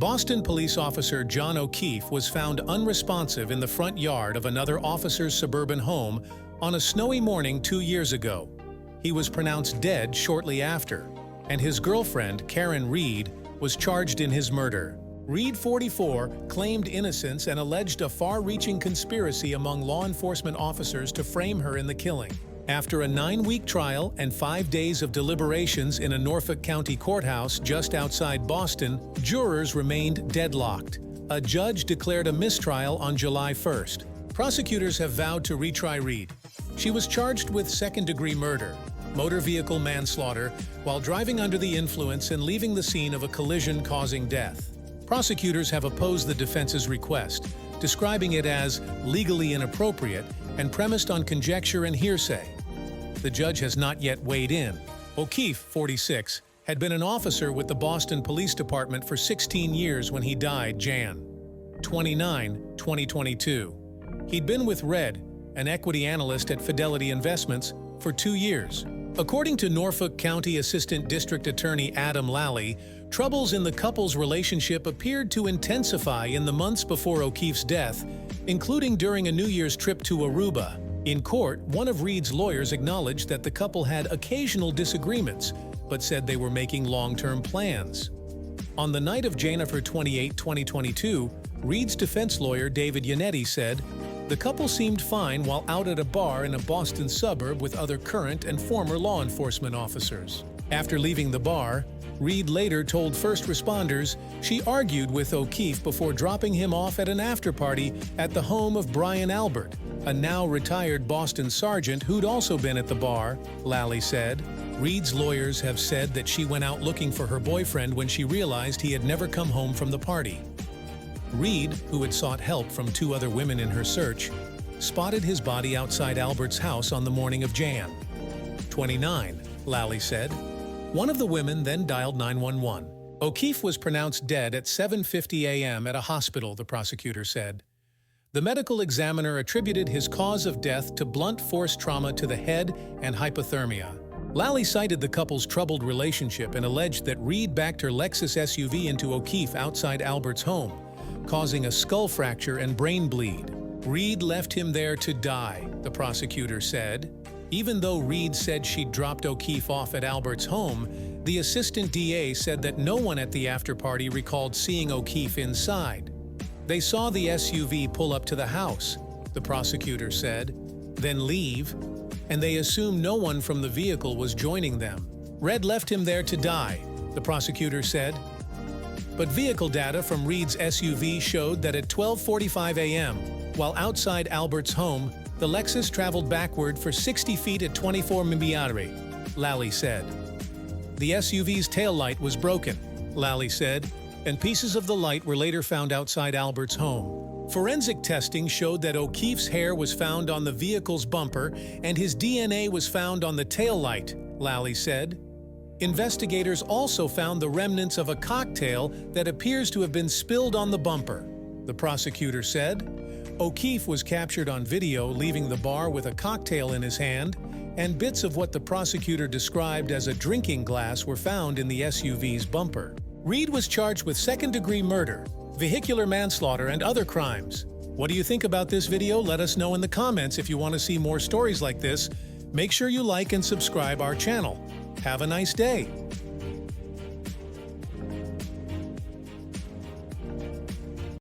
Boston police officer John O'Keefe was found unresponsive in the front yard of another officer's suburban home on a snowy morning 2 years ago. He was pronounced dead shortly after, and his girlfriend, Karen Reed, was charged in his murder. Reed, 44, claimed innocence and alleged a far-reaching conspiracy among law enforcement officers to frame her in the killing. After a 9-week trial and 5 days of deliberations in a Norfolk County courthouse just outside Boston, jurors remained deadlocked. A judge declared a mistrial on July 1st. Prosecutors have vowed to retry Reed. She was charged with second-degree murder, motor vehicle manslaughter, while driving under the influence and leaving the scene of a collision causing death. Prosecutors have opposed the defense's request, describing it as legally inappropriate and premised on conjecture and hearsay. The judge has not yet weighed in. O'Keefe, 46, had been an officer with the Boston Police Department for 16 years when he died Jan. 29, 2022. He'd been with Red, an equity analyst at Fidelity Investments, for 2 years. According to Norfolk County Assistant District Attorney Adam Lally, troubles in the couple's relationship appeared to intensify in the months before O'Keefe's death, including during a New Year's trip to Aruba. In court, one of Reed's lawyers acknowledged that the couple had occasional disagreements, but said they were making long-term plans. On the night of January 28, 2022, Reed's defense lawyer David Yannetti said, "The couple seemed fine while out at a bar in a Boston suburb with other current and former law enforcement officers." After leaving the bar, Reed later told first responders she argued with O'Keefe before dropping him off at an after-party at the home of Brian Albert, a now-retired Boston sergeant who'd also been at the bar, Lally said. Reed's lawyers have said that she went out looking for her boyfriend when she realized he had never come home from the party. Reed, who had sought help from 2 other women in her search, spotted his body outside Albert's house on the morning of Jan. 29, Lally said. One of the women then dialed 911. O'Keefe was pronounced dead at 7:50 a.m. at a hospital, the prosecutor said. The medical examiner attributed his cause of death to blunt force trauma to the head and hypothermia. Lally cited the couple's troubled relationship and alleged that Reed backed her Lexus SUV into O'Keefe outside Albert's home, causing a skull fracture and brain bleed. Reed left him there to die, the prosecutor said. Even though Reed said she'd dropped O'Keefe off at Albert's home, the assistant DA said that no one at the after-party recalled seeing O'Keefe inside. They saw the SUV pull up to the house, the prosecutor said, then leave, and they assumed no one from the vehicle was joining them. Red left him there to die, the prosecutor said. But vehicle data from Reed's SUV showed that at 12:45 a.m., while outside Albert's home, the Lexus traveled backward for 60 feet at 24 mph, Lally said. The SUV's taillight was broken, Lally said, and pieces of the light were later found outside Albert's home. Forensic testing showed that O'Keefe's hair was found on the vehicle's bumper and his DNA was found on the taillight, Lally said. Investigators also found the remnants of a cocktail that appears to have been spilled on the bumper, the prosecutor said. O'Keefe was captured on video leaving the bar with a cocktail in his hand, and bits of what the prosecutor described as a drinking glass were found in the SUV's bumper. Reed was charged with second-degree murder, vehicular manslaughter, and other crimes. What do you think about this video? Let us know in the comments. If you want to see more stories like this, make sure you like and subscribe our channel. Have a nice day.